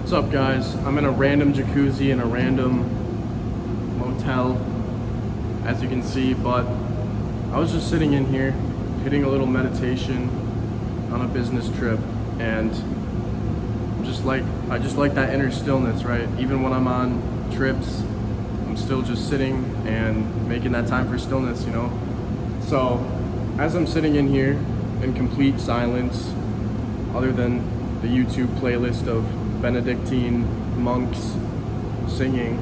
What's up, guys? I'm in a random jacuzzi in a random motel, as you can see, but I was just sitting in here hitting a little meditation on a business trip, and I just like that inner stillness, right? Even when I'm on trips, I'm still just sitting and making that time for stillness, you know? So as I'm sitting in here in complete silence, other than the YouTube playlist of Benedictine monks singing,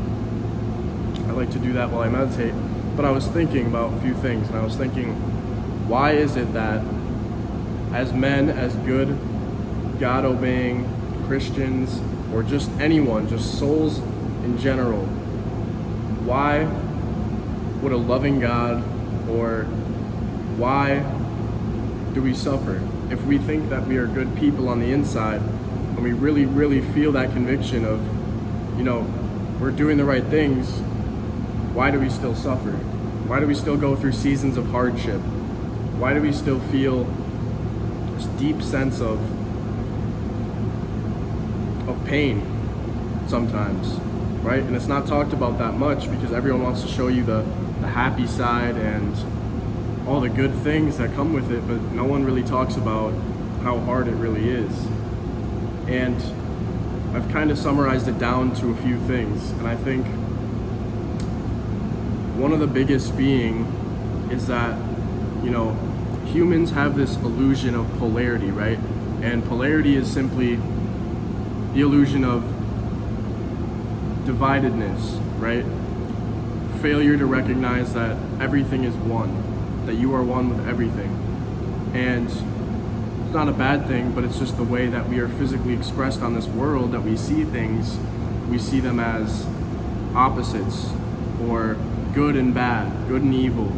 I like to do that while I meditate. But I was thinking about a few things, and I was thinking, why is it that as men, as good, God-obeying Christians, or just anyone, just souls in general, why would a loving God, or why do we suffer? If we think that we are good people on the inside, and we really, really feel that conviction of, you know, we're doing the right things, why do we still suffer? Why do we still go through seasons of hardship? Why do we still feel this deep sense of pain sometimes, right? And it's not talked about that much because everyone wants to show you the happy side and all the good things that come with it, but no one really talks about how hard it really is. And I've kind of summarized it down to a few things, and I think one of the biggest being is that, you know, humans have this illusion of polarity, right? And polarity is simply the illusion of dividedness, right? Failure to recognize that everything is one, that you are one with everything. And it's not a bad thing, but it's just the way that we are physically expressed on this world, that we see things, we see them as opposites, or good and bad, good and evil,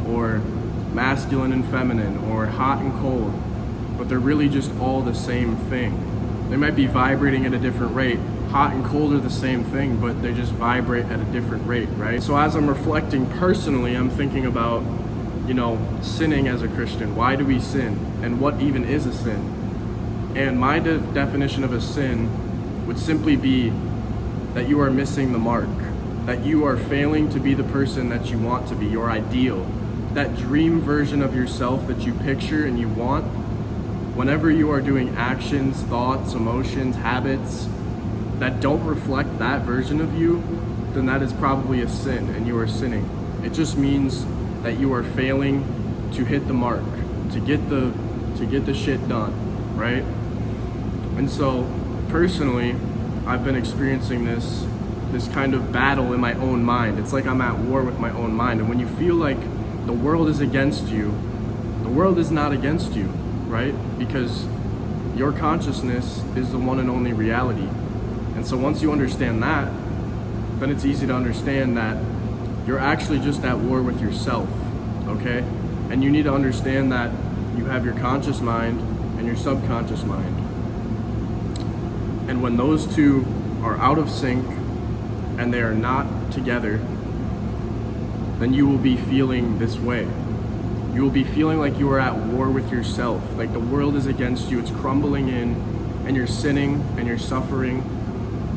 or masculine and feminine, or hot and cold, but they're really just all the same thing. They might be vibrating at a different rate. Hot and cold are the same thing, but they just vibrate at a different rate, right? So as I'm reflecting personally, I'm thinking about, you know, sinning as a Christian. Why do we sin? And what even is a sin? And my definition of a sin would simply be that you are missing the mark, that you are failing to be the person that you want to be, your ideal, that dream version of yourself that you picture and you want. Whenever you are doing actions, thoughts, emotions, habits that don't reflect that version of you, then that is probably a sin, and you are sinning. It just means that you are failing to hit the mark, to get the shit done, right? And so personally, I've been experiencing this kind of battle in my own mind. It's like I'm at war with my own mind. And when you feel like the world is against you, the world is not against you, right? Because your consciousness is the one and only reality. And so once you understand that, then it's easy to understand that you're actually just at war with yourself, okay? And you need to understand that you have your conscious mind and your subconscious mind. And when those two are out of sync and they are not together, then you will be feeling this way. You will be feeling like you are at war with yourself, like the world is against you, it's crumbling in, and you're sinning, and you're suffering,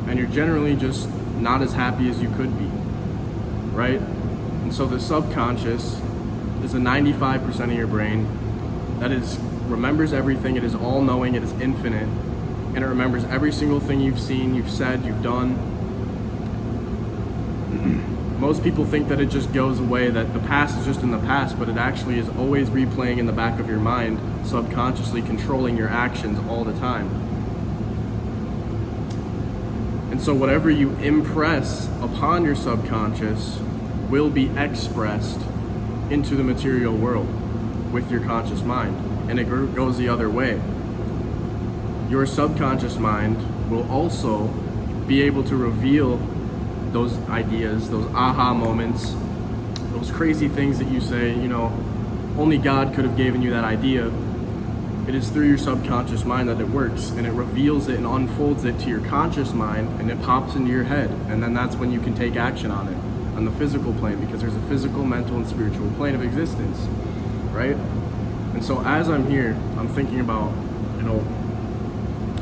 and you're generally just not as happy as you could be, right? And so the subconscious is a 95% of your brain that remembers everything, it is all-knowing, it is infinite, and it remembers every single thing you've seen, you've said, you've done. Most people think that it just goes away, that the past is just in the past, but it actually is always replaying in the back of your mind, subconsciously controlling your actions all the time. And so whatever you impress upon your subconscious will be expressed into the material world with your conscious mind, and it goes the other way. Your subconscious mind will also be able to reveal those ideas, those aha moments, those crazy things that you say, you know, only God could have given you that idea. It is through your subconscious mind that it works, and it reveals it and unfolds it to your conscious mind, and it pops into your head, and then that's when you can take action on it on the physical plane, because there's a physical, mental, and spiritual plane of existence, right? And so as I'm here, I'm thinking about, you know,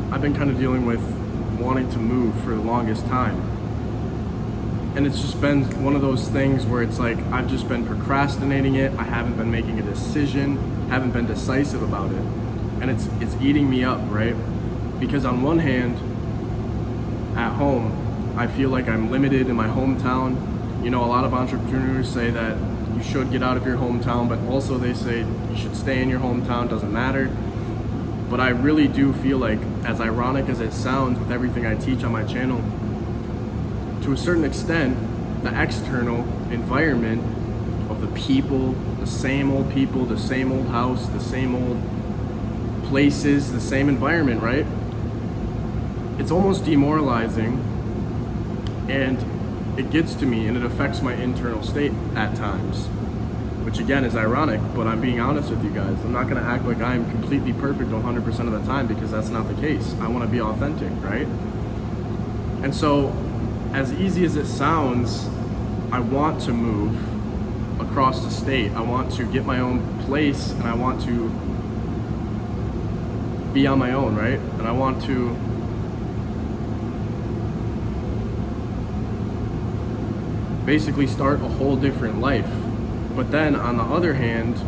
I've been kind of dealing with wanting to move for the longest time. And it's just been one of those things where it's like I've just been procrastinating it. I haven't been making a decision, haven't been decisive about it. And it's eating me up, right? Because on one hand, at home, I feel like I'm limited in my hometown. You know, a lot of entrepreneurs say that you should get out of your hometown, but also they say you should stay in your hometown, doesn't matter. But I really do feel like, as ironic as it sounds with everything I teach on my channel, to a certain extent, the external environment of the people, the same old house, the same old places, the same environment, right? It's almost demoralizing, and it gets to me and it affects my internal state at times, which again is ironic, but I'm being honest with you guys. I'm not gonna act like I'm completely perfect 100% of the time, because that's not the case. I wanna be authentic, right? And so, as easy as it sounds, I want to move across the state. I want to get my own place, and I want to be on my own, right? And I want to basically start a whole different life. But then on the other hand,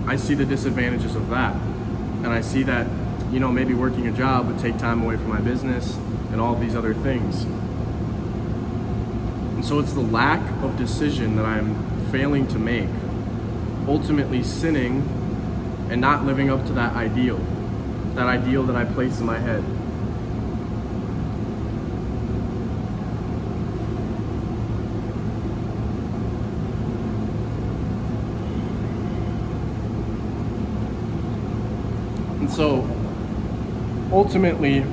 I see the disadvantages of that. And I see that, you know, maybe working a job would take time away from my business and all these other things. And so it's the lack of decision that I'm failing to make, ultimately sinning and not living up to that ideal that I place in my head. And so, ultimately,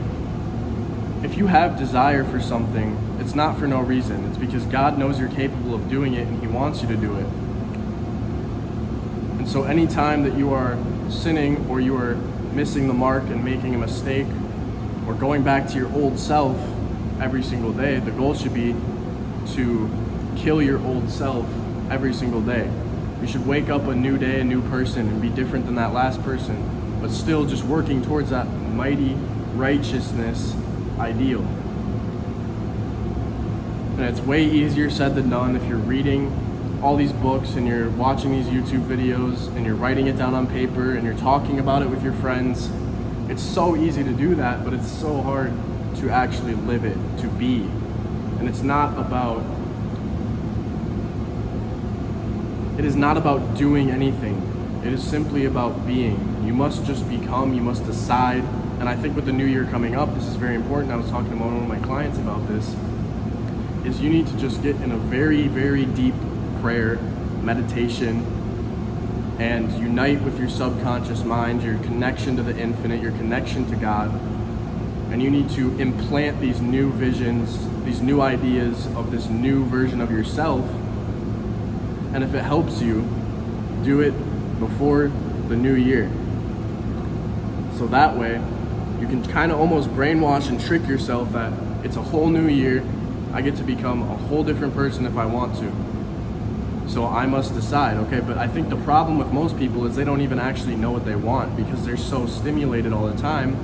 if you have desire for something, it's not for no reason. It's because God knows you're capable of doing it and He wants you to do it. And so anytime that you are sinning, or you are missing the mark and making a mistake, or going back to your old self every single day, the goal should be to kill your old self every single day. You should wake up a new day, a new person, and be different than that last person, but still just working towards that mighty righteousness ideal. And it's way easier said than done. If you're reading all these books and you're watching these YouTube videos and you're writing it down on paper and you're talking about it with your friends, it's so easy to do that, but it's so hard to actually live it, to be. And it is not about doing anything. It is simply about being. You must just become, you must decide. And I think with the new year coming up, this is very important. I was talking to one of my clients about this, is you need to just get in a very, very deep prayer, meditation, and unite with your subconscious mind, your connection to the infinite, your connection to God. And you need to implant these new visions, these new ideas of this new version of yourself. And if it helps you, do it before the new year. So that way, you can kind of almost brainwash and trick yourself that it's a whole new year. I get to become a whole different person if I want to. So I must decide, okay? But I think the problem with most people is they don't even actually know what they want, because they're so stimulated all the time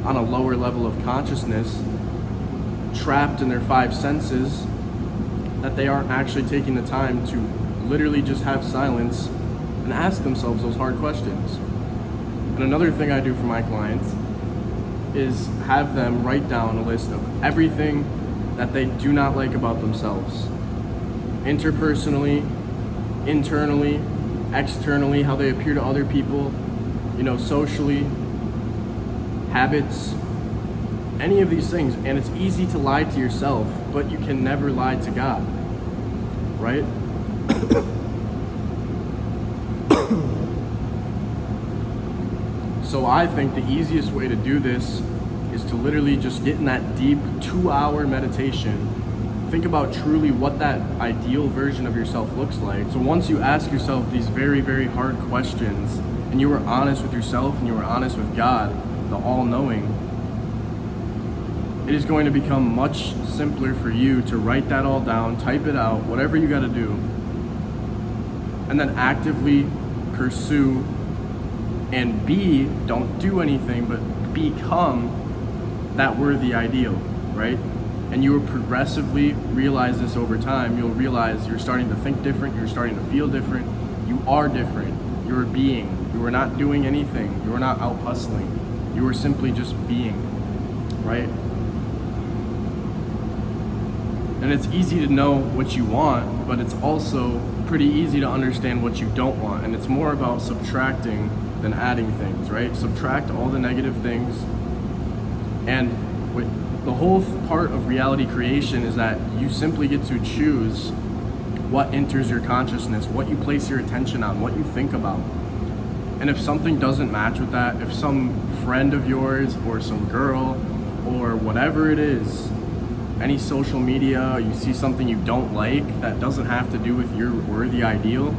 on a lower level of consciousness, trapped in their five senses, that they aren't actually taking the time to literally just have silence and ask themselves those hard questions. And another thing I do for my clients is have them write down a list of everything that they do not like about themselves. Interpersonally, internally, externally, how they appear to other people, socially, habits, any of these things. And it's easy to lie to yourself, but you can never lie to God, right? So I think the easiest way to do this is to literally just get in that deep 2-hour meditation. Think about truly what that ideal version of yourself looks like. So once you ask yourself these very, very hard questions, and you are honest with yourself and you are honest with God, the all-knowing, it is going to become much simpler for you to write that all down, type it out, whatever you got to do, and then actively pursue and don't do anything, but become that were the ideal, right? And you will progressively realize this over time. You'll realize you're starting to think different, you're starting to feel different, you are different, you're a being, you are not doing anything, you are not out hustling, you are simply just being, right? And it's easy to know what you want, but it's also pretty easy to understand what you don't want. And it's more about subtracting than adding things, right? Subtract all the negative things. And the whole part of reality creation is that you simply get to choose what enters your consciousness, what you place your attention on, what you think about. And if something doesn't match with that, if some friend of yours or some girl or whatever it is, any social media, you see something you don't like that doesn't have to do with your worthy ideal,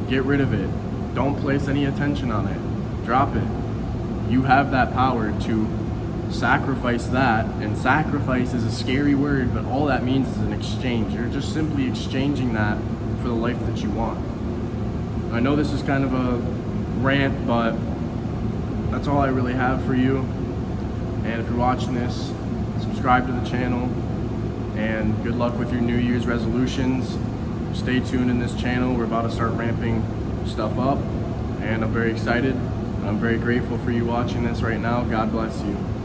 get rid of it. Don't place any attention on it. Drop it. You have that power to sacrifice that, and sacrifice is a scary word, but all that means is an exchange. You're just simply exchanging that for the life that you want. I know this is kind of a rant, but that's all I really have for you. And if you're watching this, subscribe to the channel, and good luck with your New Year's resolutions. Stay tuned in this channel. We're about to start ramping stuff up, and I'm very excited. I'm very grateful for you watching this right now. God bless you.